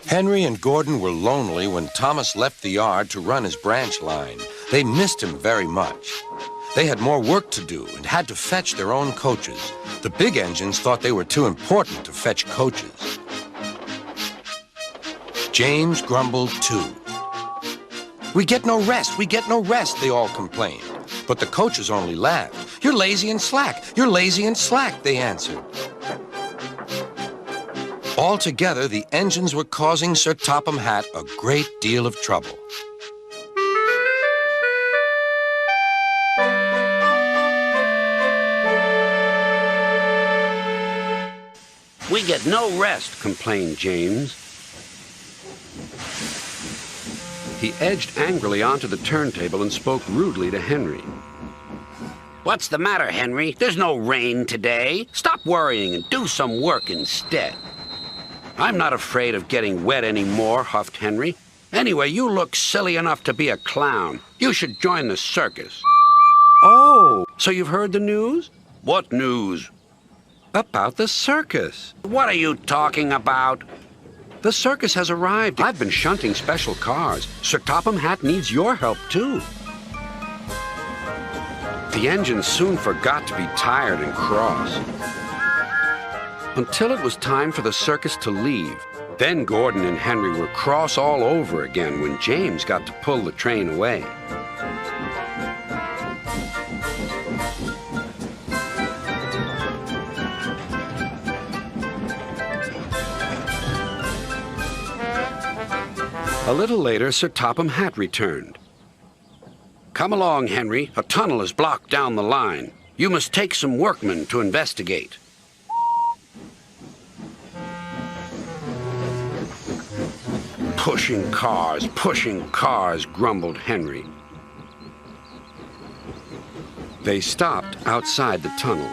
Henry and Gordon were lonely when Thomas left the yard to run his branch line. They missed him very much. They had more work to do and had to fetch their own coaches. The big engines thought they were too important to fetch coaches. James grumbled too. "We get no rest, we get no rest," they all complained. But the coaches only laughed. "You're lazy and slack, you're lazy and slack," they answered. Altogether, the engines were causing Sir Topham Hatt a great deal of trouble. "We get no rest," complained James. He edged angrily onto the turntable and spoke rudely to Henry. "What's the matter, Henry? There's no rain today. Stop worrying and do some work instead." "I'm not afraid of getting wet anymore," huffed Henry. "Anyway, you look silly enough to be a clown. You should join the circus." "Oh, so you've heard the news?" "What news?" "About the circus." "What are you talking about?" "The circus has arrived. I've been shunting special cars. Sir Topham Hatt needs your help, too." The engines soon forgot to be tired and cross, until it was time for the circus to leave. Then Gordon and Henry were cross all over again when James got to pull the train away. A little later, Sir Topham Hatt returned. "Come along, Henry. A tunnel is blocked down the line. You must take some workmen to investigate." pushing cars," grumbled Henry. They stopped outside the tunnel.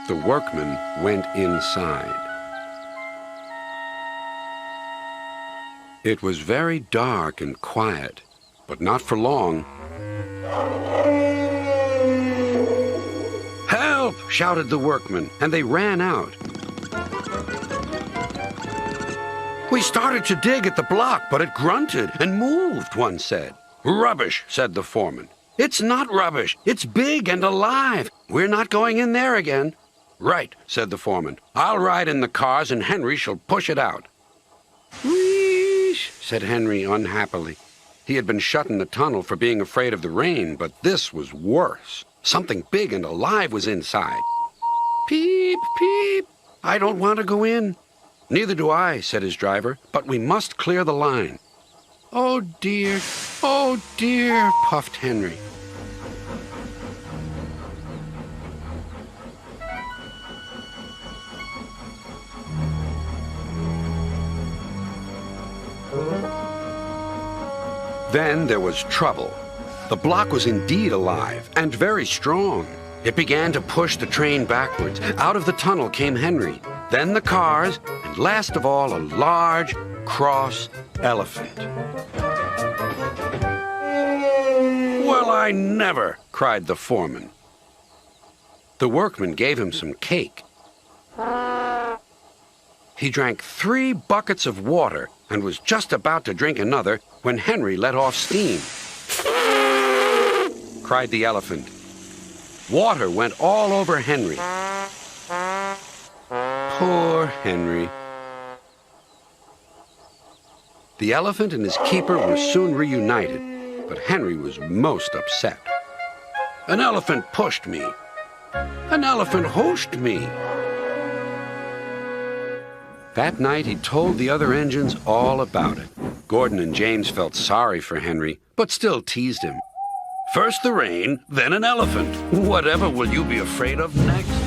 The workmen went inside. It was very dark and quiet, but not for long. "Help!" shouted the workmen, and they ran out. "We started to dig at the block, but it grunted and moved," one said. "Rubbish," said the foreman. "It's not rubbish. It's big and alive. We're not going in there again." "Right," said the foreman. "I'll ride in the cars and Henry shall push it out." "Wheesh," said Henry unhappily. He had been shut in the tunnel for being afraid of the rain, but this was worse. Something big and alive was inside. "Peep, peep. I don't want to go in." "Neither do I," said his driver, "but we must clear the line." Oh, dear, puffed Henry. Then there was trouble. The block was indeed alive and very strong. It began to push the train backwards. Out of the tunnel came Henry, then the cars, and last of all, a large, cross elephant. "Well, I never!" cried the foreman. The workman gave him some cake. He drank 3 buckets of water and was just about to drink another when Henry let off steam. "Cried the elephant. Water went all over Henry. Poor Henry. The elephant and his keeper were soon reunited, but Henry was most upset. An elephant pushed me. An elephant hooshed me. That night, he told the other engines all about it. Gordon and James felt sorry for Henry, but still teased him. First the rain, then an elephant. Whatever will you be afraid of next?